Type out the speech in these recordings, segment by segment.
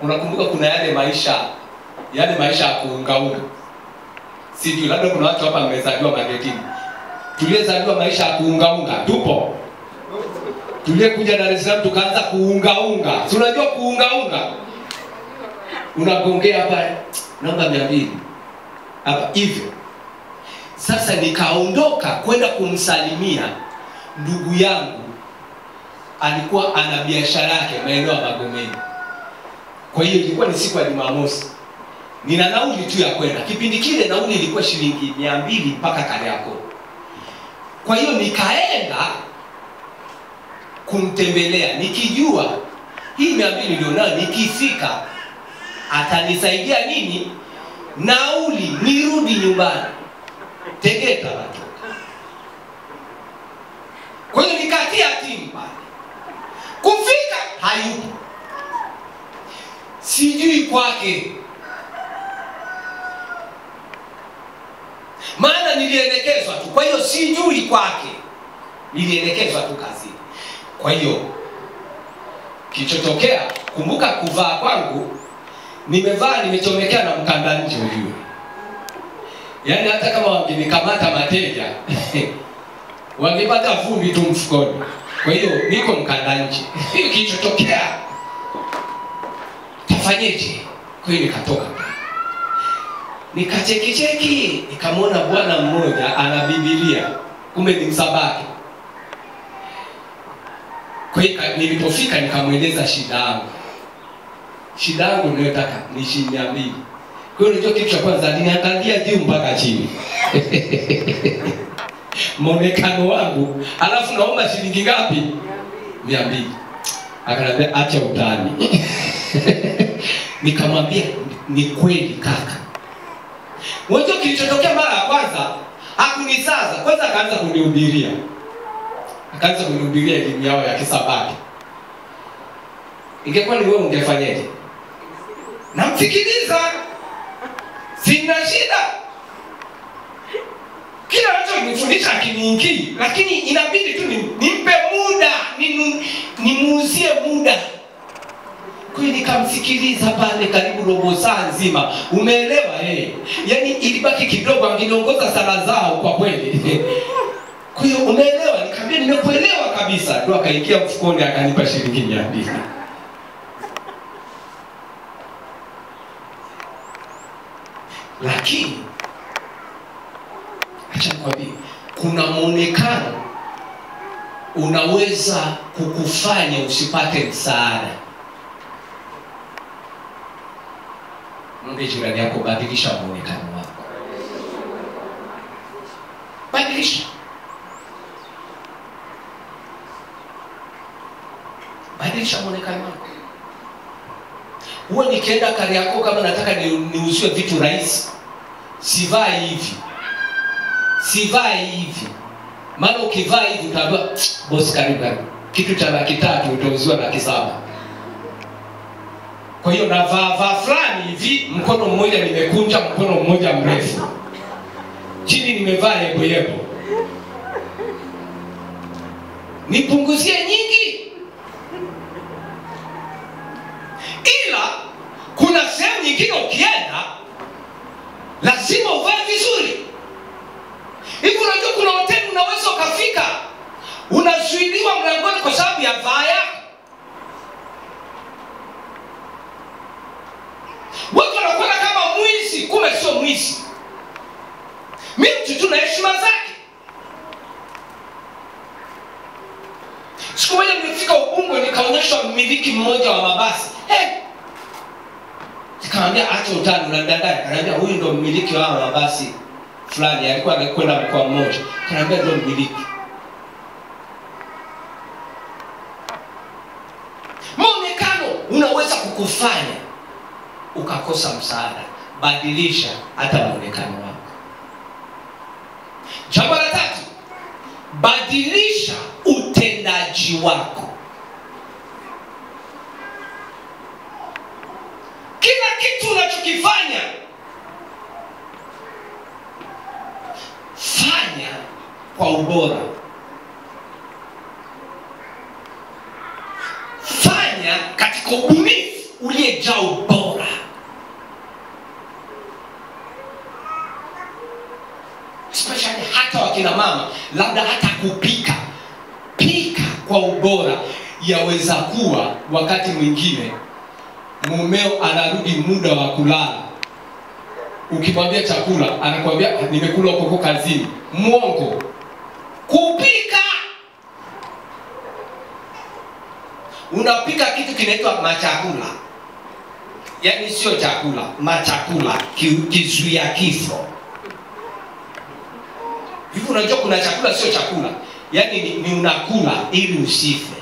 Unakumbuka kuna yale maisha ya kuungaunga. Sijui labda kuna watu hapa mmezaliwa Magetini. Tuliyezaliwa maisha ya kuungaunga, tupo. Tuliyekuja Dar es Salaam tukaanza kuungaunga. Si unajua kuungaunga? Unagongea hapa namba 200. Hapa hivyo. Sasa nikaondoka kwenda kumsalimia ndugu yangu. Alikuwa ana biashara yake maeneo ya Magomeni. Kwa hiyo ilikuwa ni siku ya Jumamosi. Nina nauli tu ya kwenda. Kipindi kile nauli ilikuwa shilingi 200 mpaka Kariakoo. Kwa hiyo nikaenda kumtembelea nikijua hii 200 ndio nayo nikifika atanisaidia nini nauli nirudi nyumbani Tegeta watu. Kwa hiyo nikatia timu pale. Kufika hayupo. Sijui kwake. Maana nilielekezwa tu. Kwa hiyo sijui kwake. Nilielekezwa tu kazi. Kwa hiyo kilichotokea, kumbuka kuvaa kwangu, nimechomekea na mkanda nje ujue. Yaani hata kama wangenikamata mateja wangepata vumbi tu mfukoni. Kwa hiyo niko mkanda nje. Kilichotokea tafanyeje? Kwa hiyo nikatoka. Nikacheki, nikamwona bwana mmoja ana Biblia, kumbe ni Msabato. Kwa hiyo nilipofika nikamweleza shida yangu. Shida yangu ninayotaka ni shilingi 200. Kwa hiyo ndio kitu cha kwanza niliangalia juu mpaka chini. Muonekano wangu, alafu naomba shilingi ngapi? 200. Akaniambia acha utani. Nikamwambia ni kweli kaka. Unajua kilichotokea mara ya kwanza hakunisaza. Kwanza akaanza kunihubiria. Akaanza kunihubiria elimu yao ya Kisabato. Ingekuwa ni wewe ungefanyaje? Namfikiriza. Sina shida. Kila mtu anifundisha akiniingia, lakini inabidi tu nimpe muda, nimuuzie muda. Kwa hiyo nikamsikiliza pale karibu robo saa nzima. Umeelewa Yaani ilibaki kidogo angeniongoza sala zao kwa kweli. Kwa hiyo umeelewa? Nikamwambia nimekuelewa kabisa. Ndio akaingia mfukoni akanipa shilingi 200. Lakini acha nikwambie, kuna muonekano unaweza kukufanya usipate msaada. Mwambie jirani yako, badilisha muonekano wako. Badilisha. Badilisha muonekano wako. Huwa nikienda Kariakoo kama nataka niuziwe vitu rahisi, sivai hivi. Sivai hivi. Maana ukivaa hivi utaambiwa boss karibu. Kitu cha 300 utauziwa 700. Kwa hiyo navaa fulani hivi, mkono mmoja nimekunja, mkono mmoja mrefu. Chini nimevaa yebo. Nipunguzie nyingi. Ila kuna sehemu nyingine ukienda lazima uvae vizuri. Hivi unajua kuna hoteli unaweza ukafika unazuiliwa mlangoni kwa sababu ya vaya. Watu wanakuwa kama mwizi, kumbe sio mwizi. Mimi mtu tu na heshima zake. Siku moja nilifika Ubungo nikaonyeshwa mmiliki mmoja wa mabasi. Nikamwambia acha utani unadanganya. Ananiambia huyu ndo mmiliki wa mabasi fulani, alikuwa anakwenda mkoa mmoja. Ananiambia ndo mmiliki. Muonekano unaweza kukufanya ukakosa msaada. Badilisha hata muonekano wako. Jambo la 3, badilisha utendaji wako. Kila kitu unachokifanya fanya kwa ubora. Fanya katika ubunifu. uliyejaa ubora. Especially hata wakina mama, labda hata kupika, pika kwa ubora. Yaweza kuwa wakati mwingine mumeo anarudi muda wa kulala, ukimwambia chakula anakuambia nimekula huko kazini. Mwongo. Kupika, unapika kitu kinaitwa machakula, yaani sio chakula, machakula, kizuia kifo. Hivi unajua kuna chakula sio chakula, yaani ni unakula ili usife.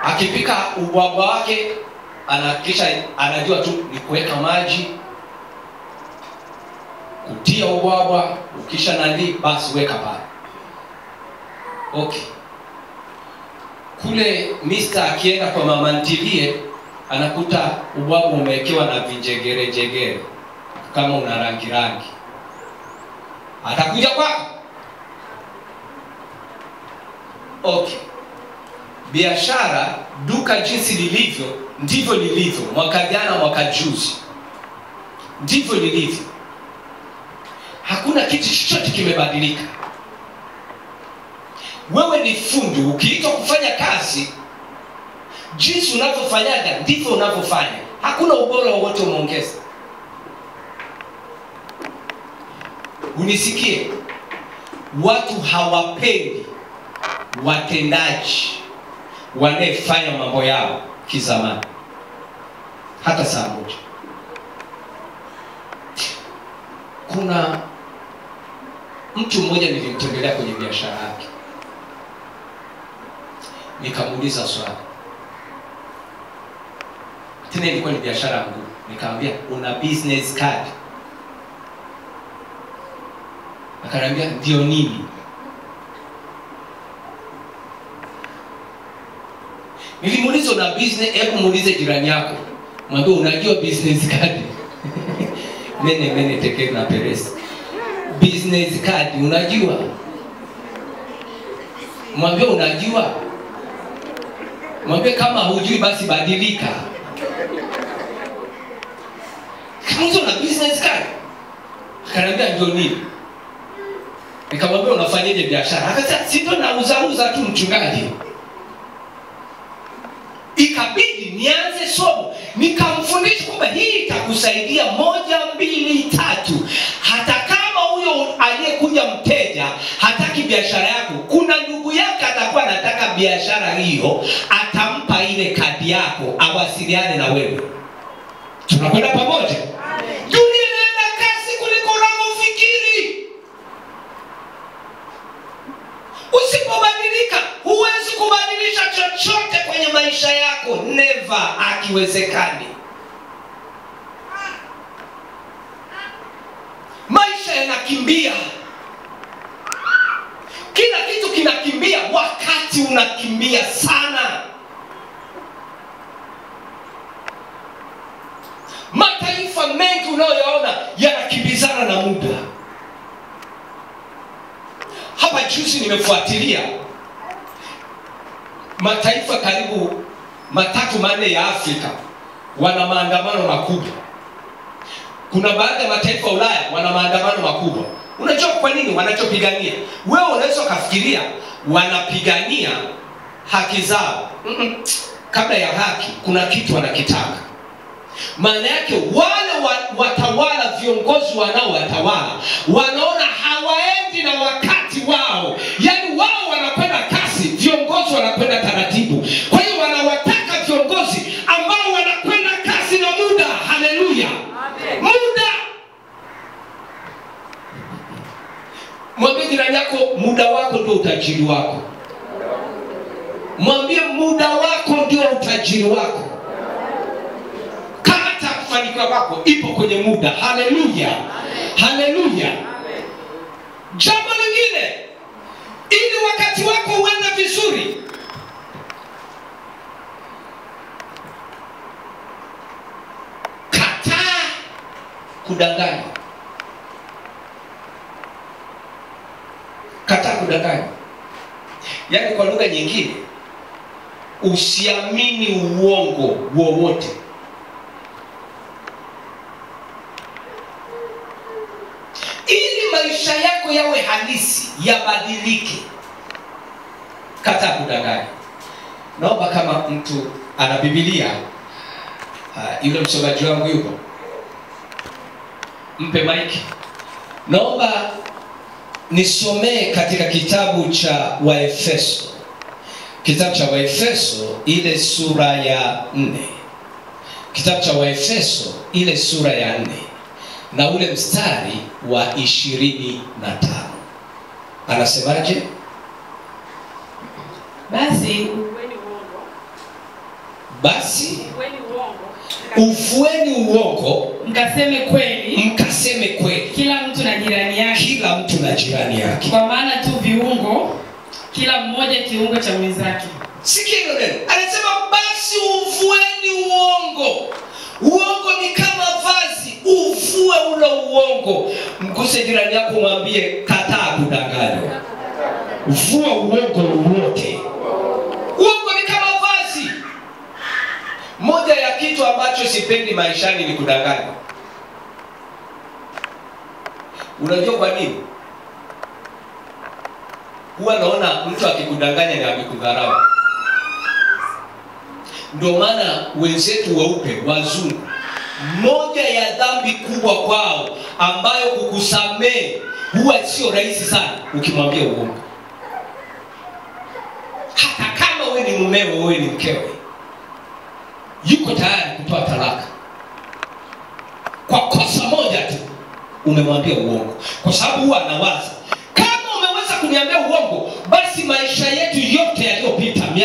Akipika ubwabwa wake anahakikisha anajua tu ni kuweka maji, kutia ubwabwa, ukisha nani basi weka pale. Okay. Kule Mr. akienda kwa mama ntilie anakuta ubwabwa umewekewa na vinjegere jegere kama una rangi rangi. Atakuja kwako. Okay. Biashara, duka jinsi lilivyo ndivyo lilivyo. Mwaka jana, mwaka juzi, ndivyo lilivyo. Hakuna kitu chochote kimebadilika. Wewe ni fundi, ukiitwa kufanya kazi, jinsi unavyofanyaga ndivyo unavyofanya. Hakuna ubora wowote umeongeza. Unisikie, watu hawapendi watendaji wanayefanya mambo yao kizamani hata saa moja. Kuna mtu mmoja nilimtembelea kwenye biashara yake, nikamuuliza swali, tena ilikuwa ni biashara yangu. Nikamwambia una business card? Akaniambia ndio. Nini? Nilimuuliza una business, hebu muulize jirani yako, mwambie unajua business card? Mene teke na peresi. Business card unajua? Mwambie unajua. Mwambie kama hujui basi badilika. Kama una business card? Akaniambia ndio. Nini? Nikamwambia unafanyaje biashara? Akasema si ndo nauza tu mchungaji. Ikabidi nianze somo, nikamfundisha kwamba hii itakusaidia 1, 2, 3. Hata kama huyo aliyekuja mteja hataki biashara yako, kuna ndugu yake atakuwa anataka biashara hiyo, atampa ile kadi yako awasiliane na wewe. Tunakwenda pamoja? Dunia inaenda kasi kuliko unavyofikiri. Usipobadilika huwezi kubadilisha chochote kwenye maisha yako. Never, akiwezekani. Maisha yanakimbia. Kila kitu kinakimbia, wakati unakimbia sana. Mataifa mengi unayoyaona yanakimbizana na muda. Hapa juzi nimefuatilia mataifa karibu 3-4 ya Afrika wana maandamano makubwa. Kuna baadhi ya mataifa ya Ulaya wana maandamano makubwa. Unajua kwa nini wanachopigania? Wewe unaweza kufikiria wanapigania haki zao. Kabla ya haki kuna kitu wanakitaka. Maana yake wale watawala, viongozi wanaowatawala wanaona hawaendi na wakati wao. Yaani wao wanakwenda kasi, viongozi wanakwenda taratibu. Kwa hiyo wanawataka viongozi ambao wanakwenda kasi na muda. Haleluya. Muda. Mwambie jirani yako muda wako ndio utajiri wako. Mwambie muda wako ndio utajiri wako. Kufanikiwa wako ipo kwenye muda. Haleluya. Haleluya. Jambo lingine, ili wakati wako uende vizuri, kataa kudanganya. Kataa kudanganya. kudanganya. Yaani kwa lugha nyingine, usiamini uongo wowote. Ili maisha yako yawe halisi, yabadilike, kataa kudanganya. Naomba kama mtu ana Biblia, yule msomaji wangu yupo, mpe mic. Naomba nisomee katika kitabu cha Waefeso. Kitabu cha Waefeso ile sura ya 4. Kitabu cha Waefeso ile sura ya 4 na ule mstari wa 25. Anasemaje? Basi ufueni uongo, mkaseme kweli, kila mtu na jirani yake, kwa maana tu viungo, kila mmoja kiungo cha mwenzake. Sikia hilo neno. Anasema basi ufueni uongo. Uongo ni kama vazi, ufue ule uongo. Mguse jirani yako, mwambie kataa kudanganya. Ufue uongo wote. Uongo ni kama vazi. Moja ya kitu ambacho sipendi maishani ni kudanganya. Unajua kwa nini? Huwa naona mtu akikudanganya ni amekudharau. Ndio maana wenzetu weupe, wazungu, moja ya dhambi kubwa kwao ambayo kukusamehe huwa sio rahisi sana ukimwambia uongo. Hata kama wewe ni mumewe, wewe ni mkewe, yuko tayari kutoa talaka kwa kosa moja tu, umemwambia uongo. Kwa sababu huwa anawaza, kama umeweza kuniambia uongo, basi